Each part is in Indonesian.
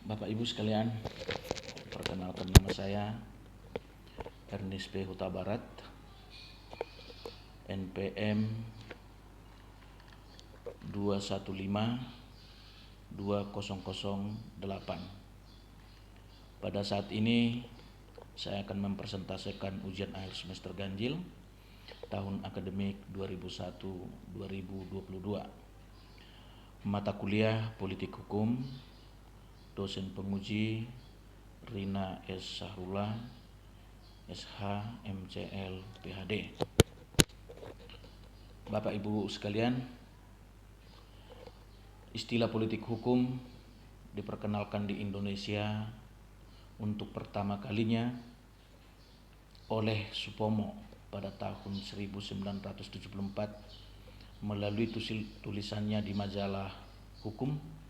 Bapak Ibu sekalian, perkenalkan nama saya Ernest P. Huta Barat, NPM 21520008. Pada saat ini saya akan mempresentasikan ujian akhir semester ganjil tahun akademik 2001-2022. Mata kuliah Politik Hukum, dosen penguji Rina S. Sahrullah, SH, MCL, PhD. Bapak Ibu sekalian, istilah politik hukum diperkenalkan di Indonesia untuk pertama kalinya oleh Supomo pada tahun 1974 melalui tulisannya di majalah Hukum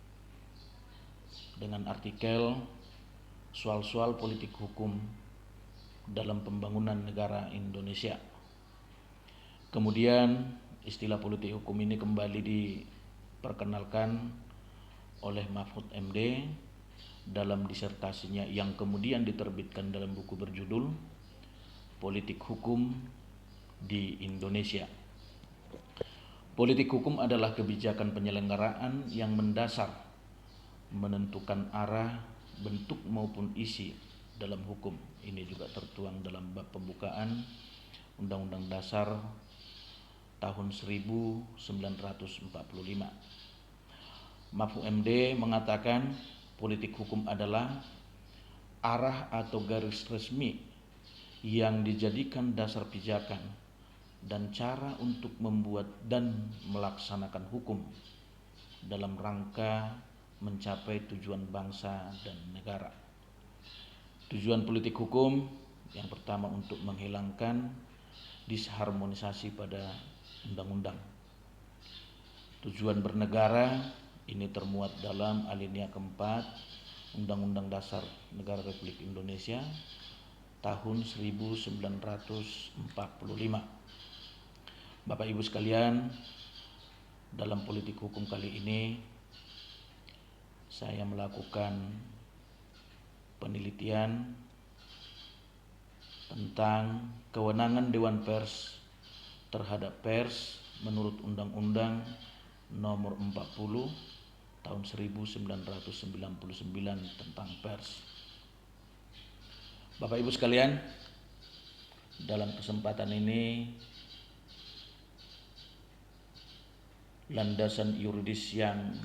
dengan artikel Soal-soal politik hukum dalam pembangunan negara Indonesia. Kemudian istilah politik hukum ini kembali diperkenalkan oleh Mahfud MD dalam disertasinya yang kemudian diterbitkan dalam buku berjudul Politik Hukum di Indonesia. Politik hukum adalah kebijakan penyelenggaraan yang mendasar, menentukan arah, bentuk maupun isi dalam hukum. Ini juga tertuang dalam bab pembukaan Undang-Undang Dasar tahun 1945. Mahfud MD mengatakan politik hukum adalah arah atau garis resmi yang dijadikan dasar pijakan dan cara untuk membuat dan melaksanakan hukum dalam rangka mencapai tujuan bangsa dan negara. Tujuan politik hukum yang pertama untuk menghilangkan disharmonisasi pada undang-undang. Tujuan bernegara ini termuat dalam alinea keempat Undang-Undang Dasar Negara Republik Indonesia tahun 1945. Bapak Ibu sekalian, dalam politik hukum kali ini saya melakukan penelitian tentang kewenangan Dewan Pers terhadap pers menurut Undang-Undang Nomor 40 tahun 1999 tentang pers. Bapak Ibu sekalian, dalam kesempatan ini landasan yuridis yang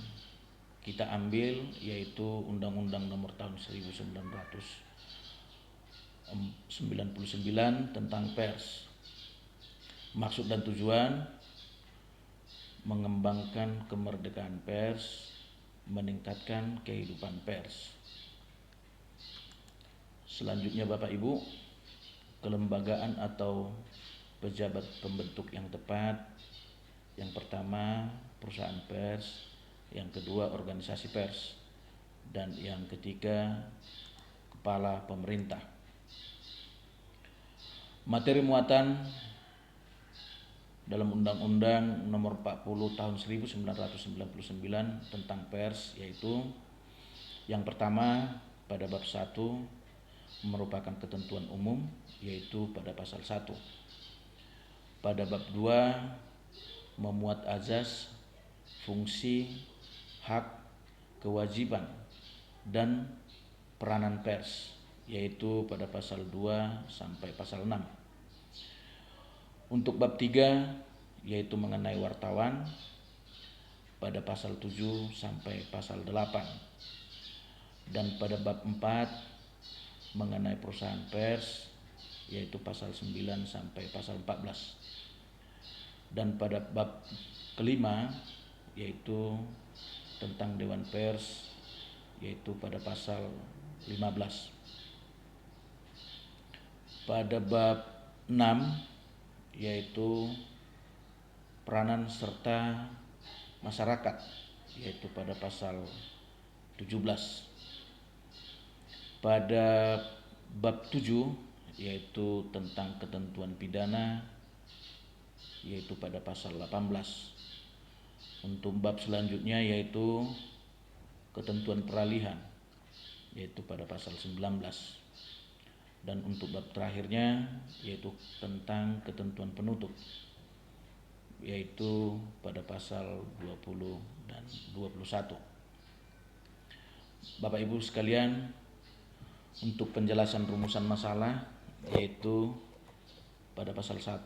kita ambil yaitu Undang-Undang Nomor tahun 1999 tentang pers. Maksud dan tujuan mengembangkan kemerdekaan pers, meningkatkan kehidupan pers. Selanjutnya Bapak Ibu, kelembagaan atau pejabat pembentuk yang tepat. Yang pertama perusahaan pers, yang kedua organisasi pers, dan yang ketiga kepala pemerintah. Materi muatan dalam Undang-Undang Nomor 40 tahun 1999 tentang pers yaitu yang pertama pada bab 1 merupakan ketentuan umum yaitu pada pasal 1. Pada bab 2 memuat azas, fungsi, hak, kewajiban, dan peranan pers yaitu pada pasal 2 sampai pasal 6. Untuk bab 3 yaitu mengenai wartawan pada pasal 7 sampai pasal 8. Dan pada bab 4 mengenai perusahaan pers yaitu pasal 9 sampai pasal 14. Dan pada bab kelima yaitu tentang Dewan Pers yaitu pada pasal 15. Pada bab 6 yaitu peranan serta masyarakat yaitu pada pasal 17. Pada bab 7 yaitu tentang ketentuan pidana yaitu pada pasal 18. Untuk bab selanjutnya yaitu ketentuan peralihan yaitu pada pasal 19. Dan untuk bab terakhirnya yaitu tentang ketentuan penutup, yaitu pada pasal 20 dan 21. Bapak Ibu sekalian, untuk penjelasan rumusan masalah yaitu pada pasal 1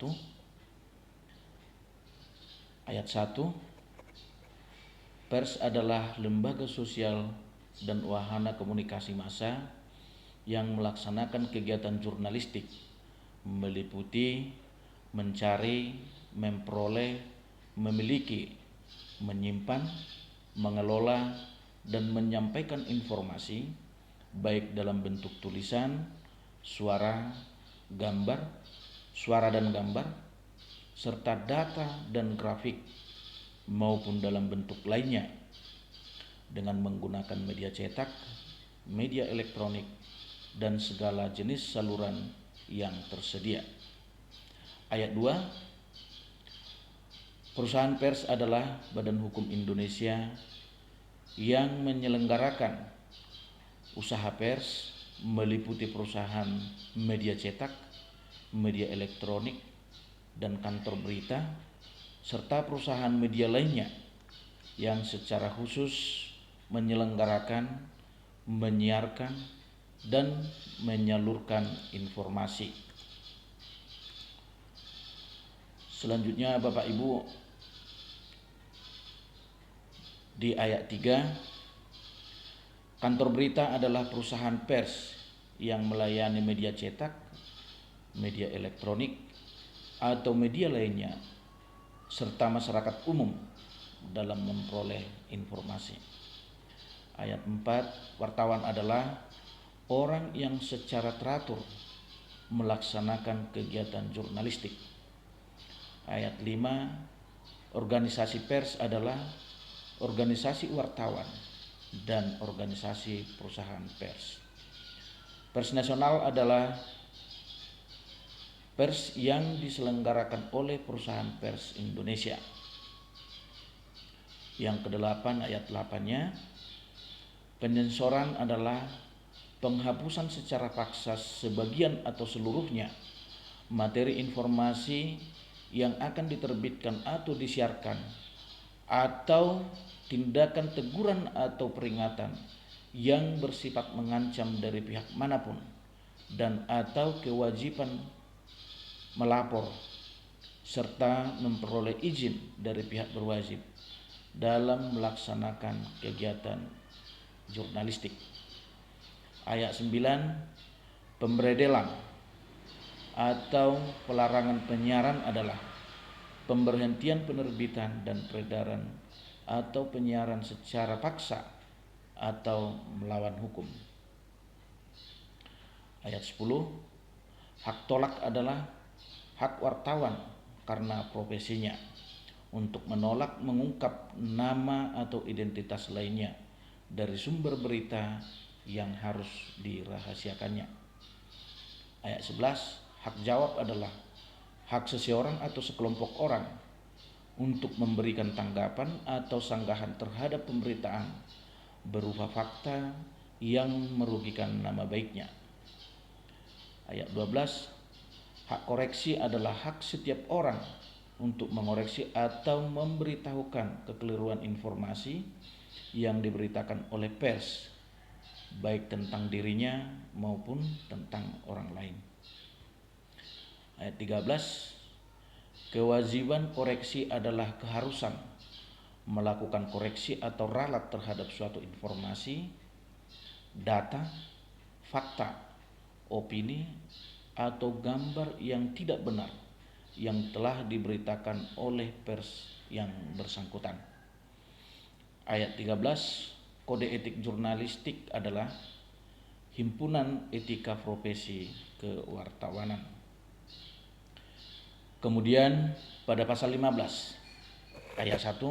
ayat 1, pers adalah lembaga sosial dan wahana komunikasi massa yang melaksanakan kegiatan jurnalistik meliputi mencari, memperoleh, memiliki, menyimpan, mengelola, dan menyampaikan informasi baik dalam bentuk tulisan, suara dan gambar, serta data dan grafik maupun dalam bentuk lainnya dengan menggunakan media cetak, media elektronik, dan segala jenis saluran yang tersedia. Ayat 2, perusahaan pers adalah badan hukum Indonesia yang menyelenggarakan usaha pers meliputi perusahaan media cetak, media elektronik, dan kantor berita, serta perusahaan media lainnya yang secara khusus menyelenggarakan, menyiarkan, dan menyalurkan informasi. Selanjutnya Bapak Ibu, di ayat 3, kantor berita adalah perusahaan pers yang melayani media cetak, media elektronik, atau media lainnya, serta masyarakat umum dalam memperoleh informasi. Ayat 4, wartawan adalah orang yang secara teratur melaksanakan kegiatan jurnalistik. Ayat 5, organisasi pers adalah organisasi wartawan dan organisasi perusahaan pers. Pers nasional adalah pers yang diselenggarakan oleh perusahaan pers Indonesia. Yang ke-8, ayat 8-nya, penyensoran adalah penghapusan secara paksa sebagian atau seluruhnya materi informasi yang akan diterbitkan atau disiarkan, atau tindakan teguran atau peringatan yang bersifat mengancam dari pihak manapun, dan atau kewajiban melapor serta memperoleh izin dari pihak berwajib dalam melaksanakan kegiatan jurnalistik. Ayat 9, pemberedelan atau pelarangan penyiaran adalah pemberhentian penerbitan dan peredaran atau penyiaran secara paksa atau melawan hukum. Ayat 10, hak tolak adalah hak wartawan karena profesinya untuk menolak mengungkap nama atau identitas lainnya dari sumber berita yang harus dirahasiakannya. Ayat 11, hak jawab adalah hak seseorang atau sekelompok orang untuk memberikan tanggapan atau sanggahan terhadap pemberitaan berupa fakta yang merugikan nama baiknya. Ayat 12, hak koreksi adalah hak setiap orang untuk mengoreksi atau memberitahukan kekeliruan informasi yang diberitakan oleh pers, baik tentang dirinya maupun tentang orang lain. Ayat 13, kewajiban koreksi adalah keharusan melakukan koreksi atau ralat terhadap suatu informasi, data, fakta, opini, atau gambar yang tidak benar yang telah diberitakan oleh pers yang bersangkutan. Ayat 13, kode etik jurnalistik adalah himpunan etika profesi kewartawanan. Kemudian pada pasal 15 ayat 1,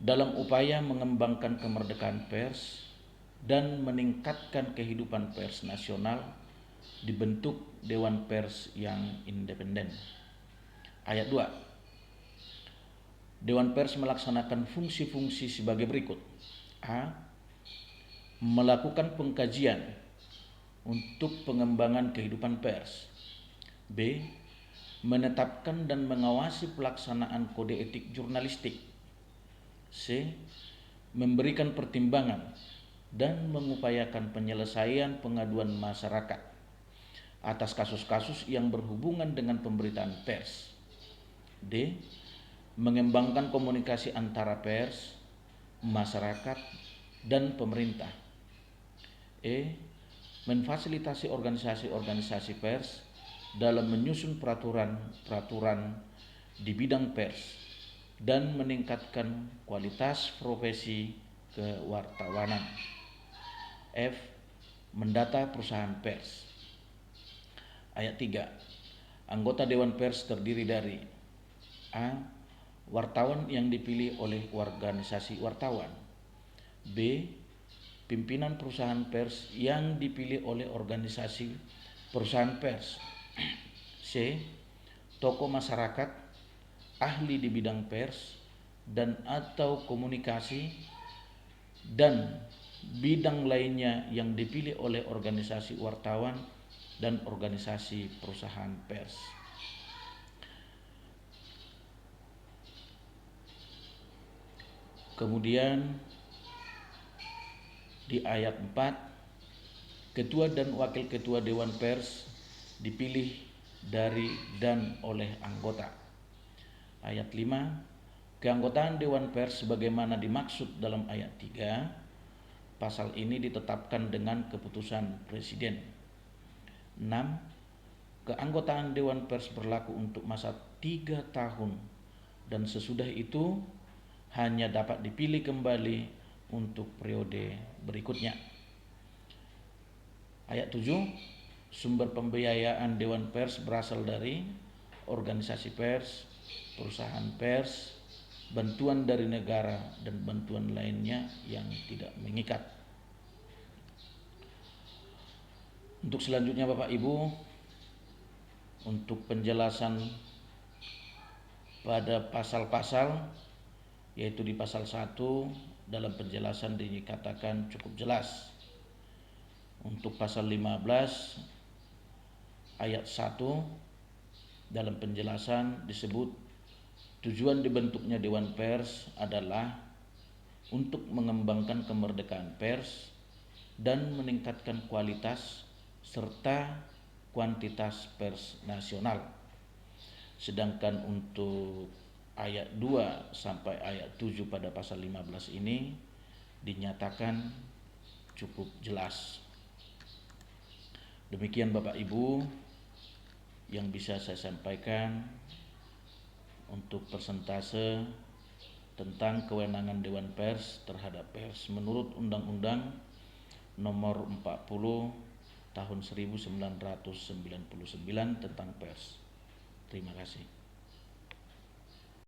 dalam upaya mengembangkan kemerdekaan pers dan meningkatkan kehidupan pers nasional, dibentuk Dewan Pers yang independen. Ayat 2, Dewan Pers melaksanakan fungsi-fungsi sebagai berikut. A. melakukan pengkajian untuk pengembangan kehidupan pers. B. Menetapkan dan mengawasi pelaksanaan kode etik jurnalistik. C. Memberikan pertimbangan dan mengupayakan penyelesaian pengaduan masyarakat atas kasus-kasus yang berhubungan dengan pemberitaan pers. D. Mengembangkan komunikasi antara pers, masyarakat, dan pemerintah. E. Memfasilitasi organisasi-organisasi pers dalam menyusun peraturan-peraturan di bidang pers dan meningkatkan kualitas profesi kewartawanan. F. Mendata perusahaan pers. Ayat 3. Anggota Dewan Pers terdiri dari A. Wartawan yang dipilih oleh organisasi wartawan. B. Pimpinan perusahaan pers yang dipilih oleh organisasi perusahaan pers. C. Tokoh masyarakat, ahli di bidang pers dan atau komunikasi dan bidang lainnya yang dipilih oleh organisasi wartawan dan organisasi perusahaan pers. Kemudian di ayat 4, ketua dan wakil ketua Dewan Pers dipilih dari dan oleh anggota. Ayat 5, keanggotaan Dewan Pers sebagaimana dimaksud dalam ayat 3, pasal ini ditetapkan dengan keputusan Presiden. 6, keanggotaan Dewan Pers berlaku untuk masa 3 tahun dan sesudah itu hanya dapat dipilih kembali untuk periode berikutnya. Ayat 7, sumber pembiayaan Dewan Pers berasal dari organisasi pers, perusahaan pers, bantuan dari negara, dan bantuan lainnya yang tidak mengikat. Untuk selanjutnya Bapak Ibu, untuk penjelasan pada pasal-pasal, yaitu di pasal 1 dalam penjelasan dikatakan cukup jelas. Untuk pasal 15 ayat 1 dalam penjelasan disebut tujuan dibentuknya Dewan Pers adalah untuk mengembangkan kemerdekaan pers dan meningkatkan kualitas serta kuantitas pers nasional. Sedangkan untuk ayat 2 sampai ayat 7 pada pasal 15 ini dinyatakan cukup jelas. Demikian Bapak Ibu yang bisa saya sampaikan untuk persentase tentang kewenangan Dewan Pers terhadap pers menurut Undang-Undang Nomor 40 Tahun 1999 tentang pers. Terima kasih.